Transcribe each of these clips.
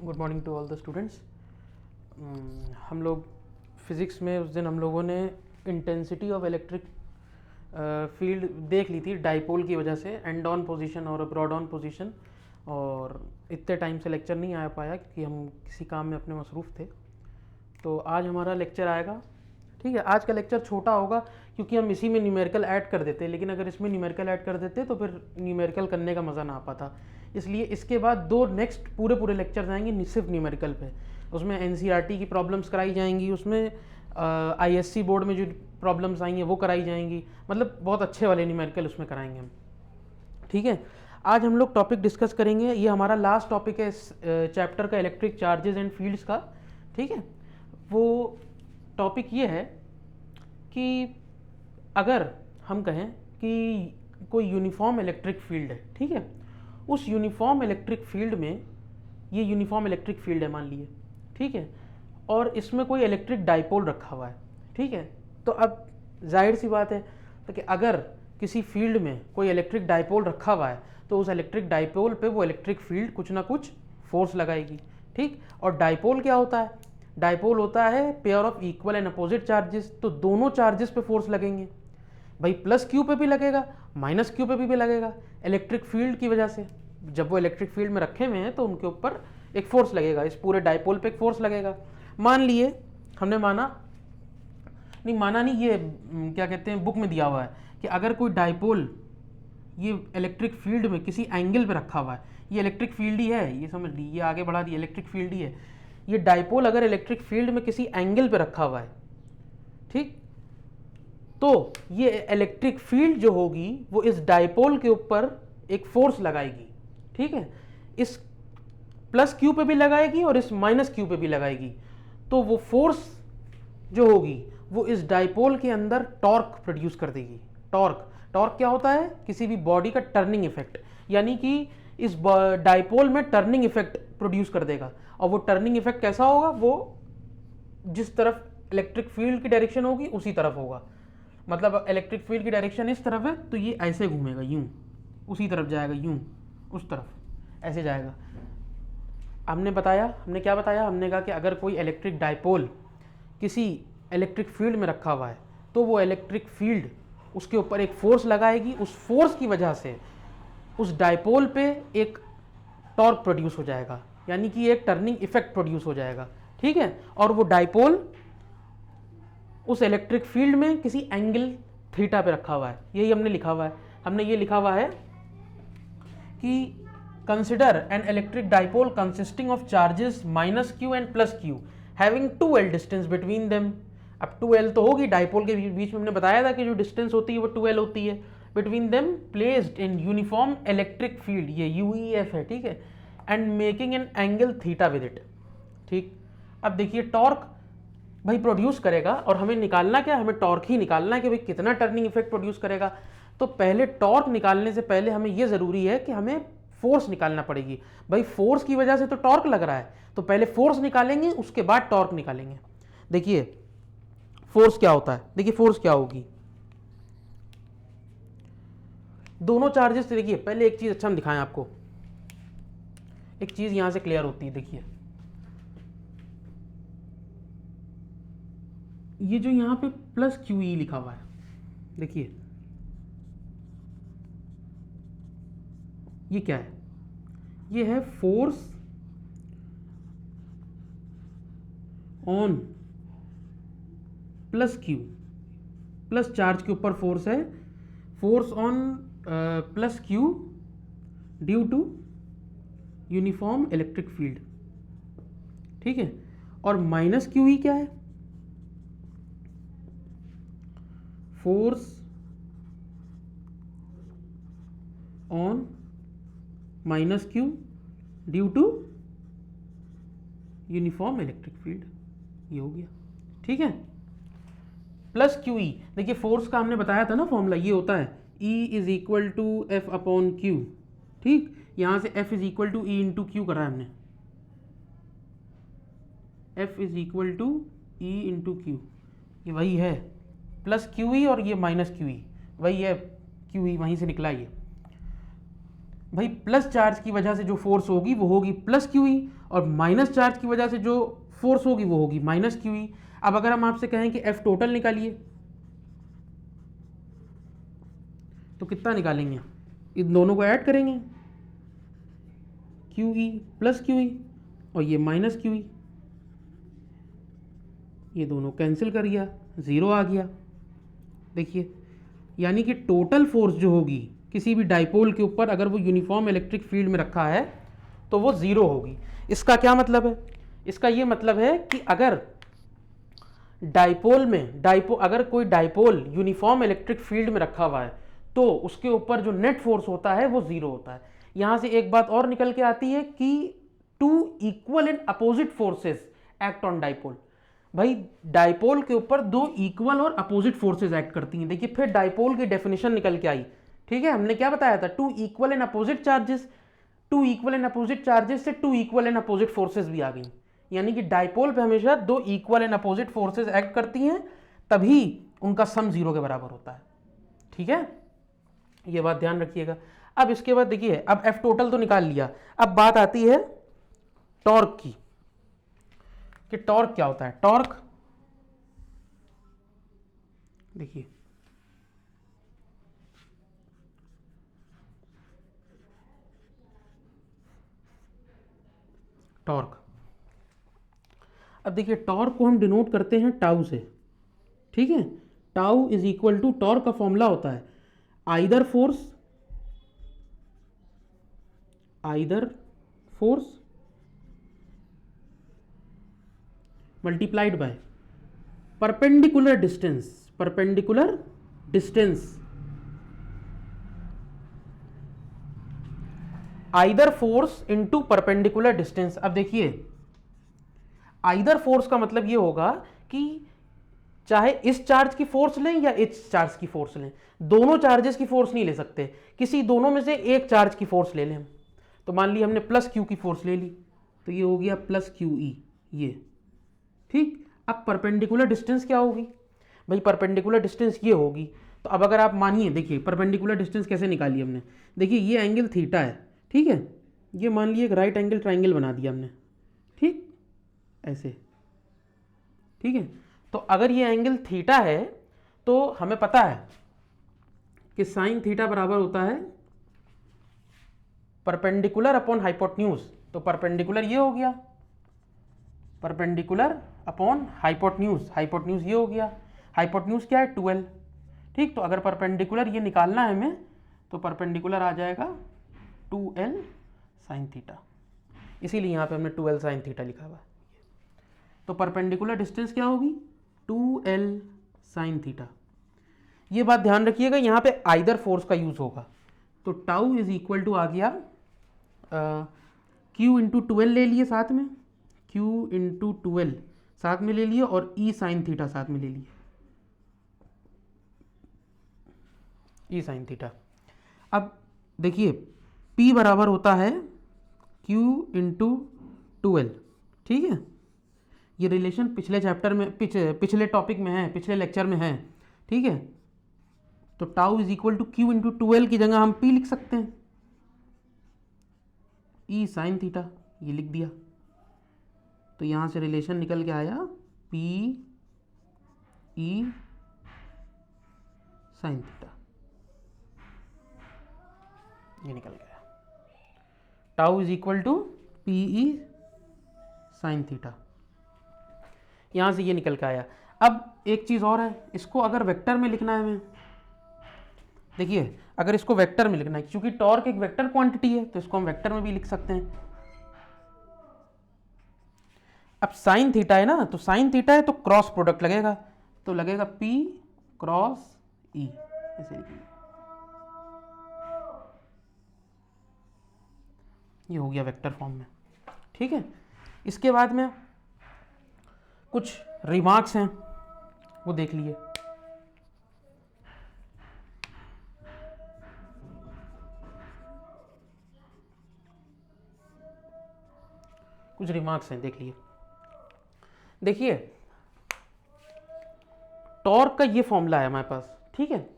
Good morning to all the students. हम लोग physics में उस दिन हम लोगों ने इंटेंसिटी ऑफ इलेक्ट्रिक फील्ड देख ली थी डाइपोल की वजह से, एंड ऑन पोजीशन और ब्रॉड ऑन पोजीशन। और इतने टाइम से लेक्चर नहीं आ पाया क्योंकि हम किसी काम में अपने मसरूफ़ थे। तो आज हमारा लेक्चर आएगा, ठीक है। आज का लेक्चर छोटा होगा क्योंकि हम इसी में न्यूमेरिकल ऐड कर देते, लेकिन अगर इसमें न्यूमेरिकल ऐड कर देते तो फिर न्यूमेरिकल करने का मज़ा ना आ पाता। इसलिए इसके बाद दो नेक्स्ट पूरे लेक्चर्स आएंगे सिर्फ न्यूमेरिकल पे। उसमें एनसीईआरटी की प्रॉब्लम्स कराई जाएंगी, उसमें आईएससी बोर्ड में जो प्रॉब्लम्स आई हैं वो कराई जाएंगी, मतलब बहुत अच्छे वाले न्यूमेरिकल उसमें कराएंगे हम, ठीक है। आज हम लोग टॉपिक डिस्कस करेंगे, ये हमारा लास्ट टॉपिक है इस चैप्टर का, इलेक्ट्रिक चार्जेस एंड फील्ड्स का, ठीक है। वो टॉपिक ये है कि अगर हम कहें कि कोई यूनिफॉर्म इलेक्ट्रिक फील्ड है, ठीक है, उस यूनिफॉर्म इलेक्ट्रिक फील्ड में, ये यूनिफॉर्म इलेक्ट्रिक फील्ड है मान लिए, ठीक है, और इसमें कोई इलेक्ट्रिक डाइपोल रखा हुआ है, ठीक है। तो अब जाहिर सी बात है तो कि अगर किसी फील्ड में कोई इलेक्ट्रिक डाइपोल रखा हुआ है तो उस इलेक्ट्रिक डाइपोल पे वो इलेक्ट्रिक फील्ड कुछ ना कुछ फोर्स लगाएगी, ठीक। और डाइपोल क्या होता है? डाइपोल होता है pair of equal and opposite charges, तो दोनों चार्जेस पे फोर्स लगेंगे भाई, प्लस क्यू पे भी लगेगा, माइनस क्यू पे भी लगेगा, इलेक्ट्रिक फील्ड की वजह से। जब वो इलेक्ट्रिक फील्ड में रखे हुए हैं तो उनके ऊपर एक फोर्स लगेगा, इस पूरे डाइपोल पे एक फोर्स लगेगा। मान लिए हमने माना नहीं, ये क्या कहते हैं, बुक में दिया हुआ है कि अगर कोई डाइपोल ये इलेक्ट्रिक फील्ड में किसी एंगल पे रखा हुआ है, ये इलेक्ट्रिक फील्ड ही है, ये समझ ली, ये आगे बढ़ा दी, इलेक्ट्रिक फील्ड ही है। ये डाइपोल अगर इलेक्ट्रिक फील्ड में किसी एंगल पे रखा हुआ है, ठीक, तो ये इलेक्ट्रिक फील्ड जो होगी वो इस डाइपोल के ऊपर एक फोर्स लगाएगी, ठीक है। इस प्लस क्यू पे भी लगाएगी और इस माइनस क्यू पे भी लगाएगी। तो वो फोर्स जो होगी वो इस डाइपोल के अंदर टॉर्क प्रोड्यूस कर देगी। टॉर्क क्या होता है? किसी भी बॉडी का टर्निंग इफेक्ट, यानी कि इस डाइपोल में टर्निंग इफेक्ट प्रोड्यूस कर देगा। और वो टर्निंग इफेक्ट कैसा होगा? वो जिस तरफ इलेक्ट्रिक फील्ड की डायरेक्शन होगी उसी तरफ होगा। मतलब इलेक्ट्रिक फील्ड की डायरेक्शन इस तरफ है तो ये ऐसे घूमेगा, यूं उसी तरफ जाएगा, यूं उस तरफ ऐसे जाएगा। हमने क्या बताया? हमने कहा कि अगर कोई इलेक्ट्रिक डाइपोल किसी इलेक्ट्रिक फील्ड में रखा हुआ है तो वो इलेक्ट्रिक फील्ड उसके ऊपर एक फोर्स लगाएगी, उस फोर्स की वजह से उस डाइपोल पे एक टॉर्क प्रोड्यूस हो जाएगा, यानी कि एक टर्निंग इफेक्ट प्रोड्यूस हो जाएगा, ठीक है। और वो डाइपोल उस इलेक्ट्रिक फील्ड में किसी एंगल थीटा पे रखा हुआ है, यही हमने लिखा हुआ है। हमने ये लिखा हुआ है कि consider an electric dipole consisting of charges minus Q and plus Q having 2l distance between them. अब 2l तो होगी, डाइपोल के बीच में हमने बताया था कि जो डिस्टेंस होती है वो 2l होती है। Between them placed in uniform electric field, ये यूईएफ है, ठीक है, and making an angle theta with it, ठीक। अब देखिए टॉर्क भाई प्रोड्यूस करेगा और हमें निकालना क्या है? हमें टॉर्क ही निकालना है कि भाई कितना टर्निंग इफेक्ट प्रोड्यूस करेगा। तो पहले टॉर्क निकालने से पहले हमें यह जरूरी है कि हमें फोर्स निकालना पड़ेगी। भाई फोर्स की वजह से तो टॉर्क लग रहा है, तो पहले फोर्स निकालेंगे उसके बाद टॉर्क निकालेंगे। देखिए फोर्स क्या होता है, देखिए फोर्स क्या होगी। दोनों चार्जेस से देखिए, पहले एक चीज अच्छा हम दिखाएं आपको, एक चीज यहां से क्लियर होती है। देखिए ये जो यहां पे प्लस क्यू ई लिखा हुआ है, देखिए ये क्या है? ये है force on plus Q, plus charge के ऊपर फोर्स है, force on plus Q due to uniform electric field, ठीक है। और माइनस क्यू ई क्या है? Force on minus Q due to uniform electric field, ये हो गया, ठीक है। प्लस क्यू ई, देखिए फोर्स का हमने बताया था ना फॉर्मूला, ये होता है E is equal to F upon Q, ठीक। यहां से F is equal to E into Q करा है हमने, F is equal to E into Q, ये वही है प्लस क्यू ई, और ये माइनस क्यू ई वही है, क्यू ई वहीं से निकला ये। भाई प्लस चार्ज की वजह से जो फोर्स होगी वो होगी प्लस क्यू ई, और माइनस चार्ज की वजह से जो फोर्स होगी वो होगी माइनस क्यू ई। अब अगर हम आपसे कहें कि एफ टोटल निकालिए तो कितना निकालेंगे? इन दोनों को ऐड करेंगे, Q E plus Q E और ये माइनस क्यू ई, ये दोनों कैंसिल कर गया, ज़ीरो आ गया। देखिए, यानी कि टोटल फोर्स जो होगी किसी भी डाइपोल के ऊपर अगर वो यूनिफॉर्म इलेक्ट्रिक फील्ड में रखा है तो वो ज़ीरो होगी। इसका क्या मतलब है? इसका ये मतलब है कि अगर डाइपोल में अगर कोई डाइपोल यूनिफॉर्म इलेक्ट्रिक फील्ड में रखा हुआ है तो उसके ऊपर जो नेट फोर्स होता है वो ज़ीरो होता है। यहाँ से एक बात और निकल के आती है कि two equal and opposite forces act on dipole. भाई डाइपोल के ऊपर दो इक्वल और अपोजिट फोर्सेस एक्ट करती हैं। देखिए फिर डाइपोल की डेफिनेशन निकल के आई, ठीक है। हमने क्या बताया था? Two equal and opposite charges, two equal and opposite charges से two equal and opposite forces भी आ गई। यानी कि डाइपोल पे हमेशा दो equal and opposite forces act करती हैं, तभी उनका सम जीरो के बराबर होता है, ठीक है। ये बात ध्यान रखिएगा। अब इसके बाद देखिए, अब एफ टोटल तो निकाल लिया, अब बात आती है टॉर्क की कि टॉर्क क्या होता है। टॉर्क देखिए, टॉर्क, अब देखिए टॉर्क को हम डिनोट करते हैं टाउ से, ठीक है। Tau is equal to, torque का फॉर्मूला होता है either force multiplied by perpendicular distance, either force into perpendicular distance. अब देखिए आइदर फोर्स का मतलब ये होगा कि चाहे इस चार्ज की फोर्स लें या इस चार्ज की फोर्स लें, दोनों चार्जेस की फोर्स नहीं ले सकते, किसी दोनों में से एक चार्ज की फोर्स ले लें हम। तो मान ली हमने प्लस क्यू की फोर्स ले ली तो ये हो गया प्लस क्यू ई, ये ठीक। अब परपेंडिकुलर डिस्टेंस क्या होगी? भाई परपेंडिकुलर डिस्टेंस ये होगी। तो अब अगर आप मानिए, देखिए परपेंडिकुलर डिस्टेंस कैसे निकाली हमने, देखिए ये एंगल थीटा है, ठीक है। ये मान लीजिए एक राइट एंगल ट्राइंगल बना दिया हमने, ठीक, ऐसे, ठीक है। तो अगर ये एंगल थीटा है तो हमें पता है कि साइन थीटा बराबर होता है परपेंडिकुलर अपॉन हाइपोटेन्यूज। तो परपेंडिकुलर ये हो गया, परपेंडिकुलर अपॉन हाइपोटेन्यूज ये हो गया। हाइपोटेन्यूज क्या है? 12, ठीक। तो अगर परपेंडिकुलर ये निकालना है हमें तो परपेंडिकुलर आ जाएगा 2l साइन थीटा, इसीलिए यहाँ पे हमने 2l साइन थीटा लिखा हुआ है। तो परपेंडिकुलर डिस्टेंस क्या होगी? 2l sine theta. ये बात ध्यान रखिएगा, यहाँ पे आइदर फोर्स का यूज होगा। तो टाउ इज इक्वल टू आ गया q इंटू 12 ले लिए साथ में, q इंटू 12 साथ में ले लिए और e साइन थीटा साथ में ले लिए, e साइन थीटा। अब देखिए p बराबर होता है q इंटू 12, ठीक है। ये रिलेशन पिछले चैप्टर में, पिछले टॉपिक में है, पिछले लेक्चर में है, ठीक है। तो tau is equal to Q into 12 की जगह हम p लिख सकते हैं, e साइन थीटा, ये लिख दिया। तो यहां से रिलेशन निकल के आया p e साइन थीटा, ये निकल गया। Tau is equal to P E sine theta, यहां से ये निकल के आया। अब एक चीज और है, इसको अगर वेक्टर में लिखना है हमें, देखिए अगर इसको वेक्टर में लिखना है, क्योंकि टॉर्क एक वेक्टर क्वांटिटी है तो इसको हम वेक्टर में भी लिख सकते हैं। अब साइन थीटा है ना, तो साइन थीटा है तो क्रॉस प्रोडक्ट लगेगा, तो लगेगा P क्रॉस E, ऐसे लिखिए। ये हो गया वेक्टर फॉर्म में, ठीक है। इसके बाद में कुछ रिमार्क्स हैं, वो देख लिए। कुछ रिमार्क्स हैं, देख लिए। देखिए टॉर्क का ये फॉर्मूला है हमारे पास, ठीक है।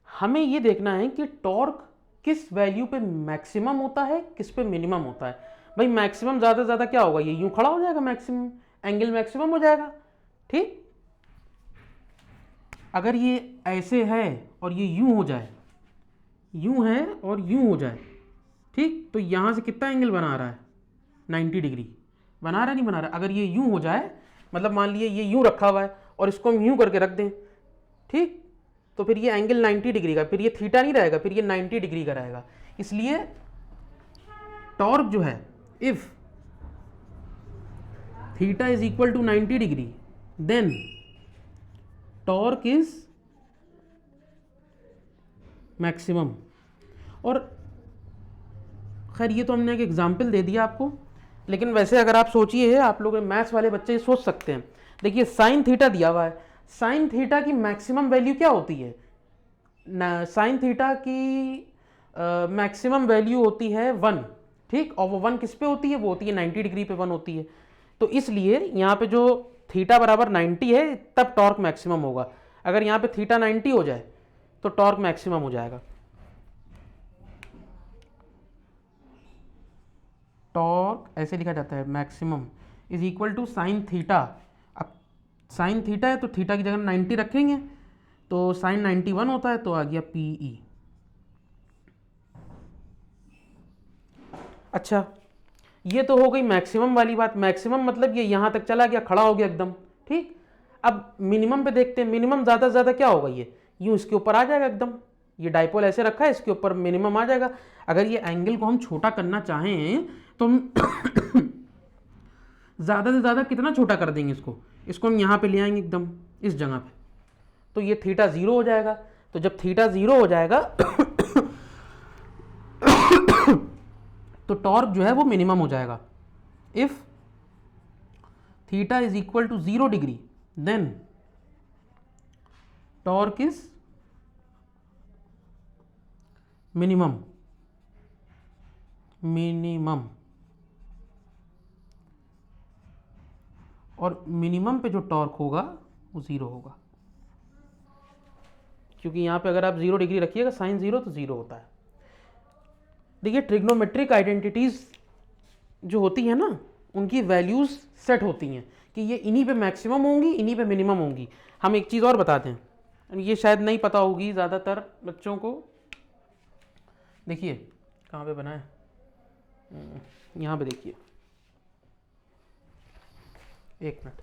हमें ये देखना है कि टॉर्क किस वैल्यू पे मैक्सिमम होता है, किस पे मिनिमम होता है। भाई मैक्सिमम ज़्यादा से ज़्यादा क्या होगा, ये यूं खड़ा हो जाएगा, मैक्सिमम एंगल मैक्सिमम हो जाएगा। ठीक, अगर ये ऐसे है और ये यूं हो जाए, यूं है और यूं हो जाए, ठीक, तो यहाँ से कितना एंगल बना रहा है, 90 डिग्री बना रहा है, नहीं बना रहा। अगर ये यूं हो जाए, मतलब मान लिए ये यूं रखा हुआ है और इसको हम यूं करके रख दें, ठीक, तो फिर ये एंगल 90 डिग्री का, फिर ये थीटा नहीं रहेगा, फिर ये 90 डिग्री का रहेगा। इसलिए टॉर्क जो है, if theta is equal to 90 degree, then torque is maximum. और खैर ये तो हमने एक एग्जाम्पल दे दिया आपको, लेकिन वैसे अगर आप सोचिए, आप लोग मैथ्स वाले बच्चे सोच सकते हैं। देखिए साइन थीटा दिया हुआ है, साइन थीटा की मैक्सिमम वैल्यू क्या होती है, साइन थीटा की मैक्सिमम वैल्यू होती है 1, ठीक, और वो 1 किस पे होती है, वो होती है 90 डिग्री पे 1 होती है। तो इसलिए यहाँ पे जो थीटा बराबर 90 है तब टॉर्क मैक्सिमम होगा। अगर यहाँ पे थीटा 90 हो जाए तो टॉर्क मैक्सिमम हो जाएगा। टॉर्क ऐसे लिखा जाता है, maximum is equal to sine theta. अब साइन थीटा है तो थीटा की जगह 90 रखेंगे, तो साइन 91 होता है, तो आ गया PE। अच्छा, ये तो हो गई मैक्सिमम वाली बात। मैक्सिमम मतलब ये यहाँ तक चला गया, खड़ा हो गया एकदम, ठीक। अब मिनिमम पे देखते हैं, मिनिमम ज़्यादा से ज़्यादा क्या होगा, ये यूँ इसके ऊपर आ जाएगा एकदम। ये डाइपोल ऐसे रखा है, इसके ऊपर मिनिमम आ जाएगा। अगर ये एंगल को हम छोटा करना चाहें तो हम ज़्यादा से ज़्यादा कितना छोटा कर देंगे इसको हम यहाँ पे ले आएंगे एकदम इस जगह पे, तो ये थीटा 0 हो जाएगा। तो जब थीटा 0 हो जाएगा तो टॉर्क जो है वो मिनिमम हो जाएगा। If theta is equal to 0 degree, then torque is minimum. और मिनिमम पे जो टॉर्क होगा वो 0 होगा, क्योंकि यहाँ पे अगर आप 0 डिग्री रखिएगा, साइन 0 तो 0 होता है। देखिए ट्रिग्नोमेट्रिक आइडेंटिटीज जो होती है ना, उनकी वैल्यूज सेट होती हैं कि ये इन्हीं पे मैक्सिमम होंगी, इन्हीं पे मिनिमम होंगी। हम एक चीज़ और बताते हैं, ये शायद नहीं पता होगी ज़्यादातर बच्चों को। देखिए कहाँ पे बना है, यहाँ पे देखिए, एक मिनट,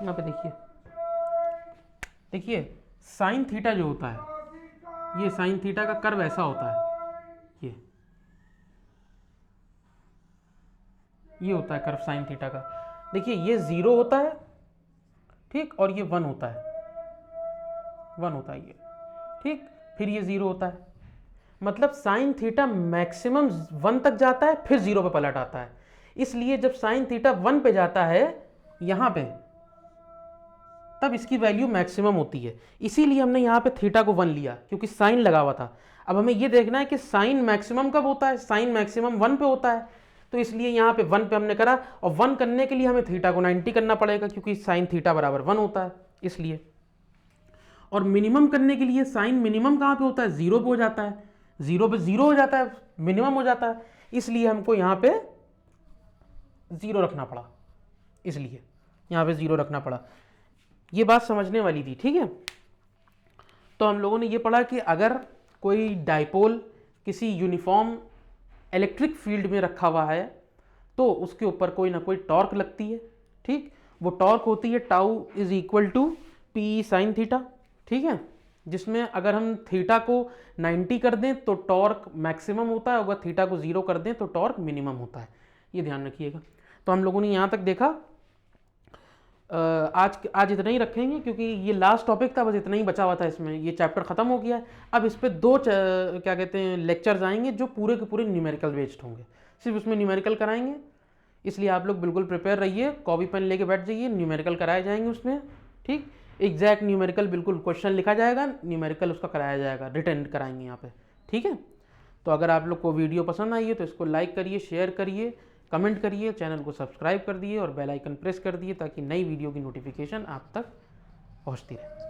यहाँ पे देखिए, देखिए साइन थीटा जो होता है, ये साइन थीटा का कर्व ऐसा होता है, ये होता है कर्व साइन थीटा का। देखिए ये 0 होता है, ठीक, और ये 1 होता है, 1 होता है ये, ठीक, फिर ये 0 होता है। मतलब साइन थीटा मैक्सिमम 1 तक जाता है, फिर 0 पे पलट आता है। इसलिए जब साइन थीटा 1 पे जाता है यहाँ पे, तब इसकी वैल्यू मैक्सिमम होती है। इसीलिए हमने यहाँ पे थीटा को 1 लिया, क्योंकि साइन लगा हुआ था। अब हमें ये देखना है कि साइन मैक्सिमम कब होता है, साइन मैक्सिमम 1 पे होता है, तो इसलिए यहाँ पे 1 पे हमने करा। और 1 करने के लिए हमें थीटा को 90 करना पड़ेगा, क्योंकि साइन थीटा बराबर 1 होता है इसलिए। और मिनिमम करने के लिए साइन मिनिमम कहाँ पे होता है, 0 पे हो जाता है, 0 पे 0 हो जाता है, मिनिमम हो जाता है। इसलिए हमको यहाँ पे 0 रखना पड़ा, इसलिए यहाँ पे 0 रखना पड़ा। ये बात समझने वाली थी, ठीक है। तो हम लोगों ने ये पढ़ा कि अगर कोई डाइपोल किसी यूनिफॉर्म इलेक्ट्रिक फील्ड में रखा हुआ है तो उसके ऊपर कोई ना कोई टॉर्क लगती है, ठीक। वो टॉर्क होती है tau is equal to P sine theta, ठीक है, जिसमें अगर हम थीटा को 90 कर दें तो टॉर्क मैक्सिमम होता है, अगर थीटा को 0 कर दें तो टॉर्क मिनिमम होता है। ये ध्यान रखिएगा। तो हम लोगों ने यहाँ तक देखा। आज इतना ही रखेंगे, क्योंकि ये लास्ट टॉपिक था, बस इतना ही बचा हुआ था इसमें। ये चैप्टर ख़त्म हो गया है। अब इस पर 2 क्या कहते हैं लेक्चर्स आएंगे जो पूरे के पूरे न्यूमेरिकल बेस्ड होंगे, सिर्फ उसमें न्यूमेरिकल कराएंगे। इसलिए आप लोग बिल्कुल प्रिपेयर रहिए, कॉपी पेन लेके बैठ जाइए, न्यूमेरिकल कराए जाएंगे उसमें, ठीक। एग्जैक्ट न्यूमेरिकल बिल्कुल क्वेश्चन लिखा जाएगा, न्यूमेरिकल उसका कराया जाएगा, रिटर्न कराएंगे यहाँ पे, ठीक है। तो अगर आप लोग को वीडियो पसंद आई है तो इसको लाइक करिए, शेयर करिए, कमेंट करिए, चैनल को सब्सक्राइब कर दिए और बेल आइकन प्रेस कर दिए ताकि नई वीडियो की नोटिफिकेशन आप तक पहुंचती रहे।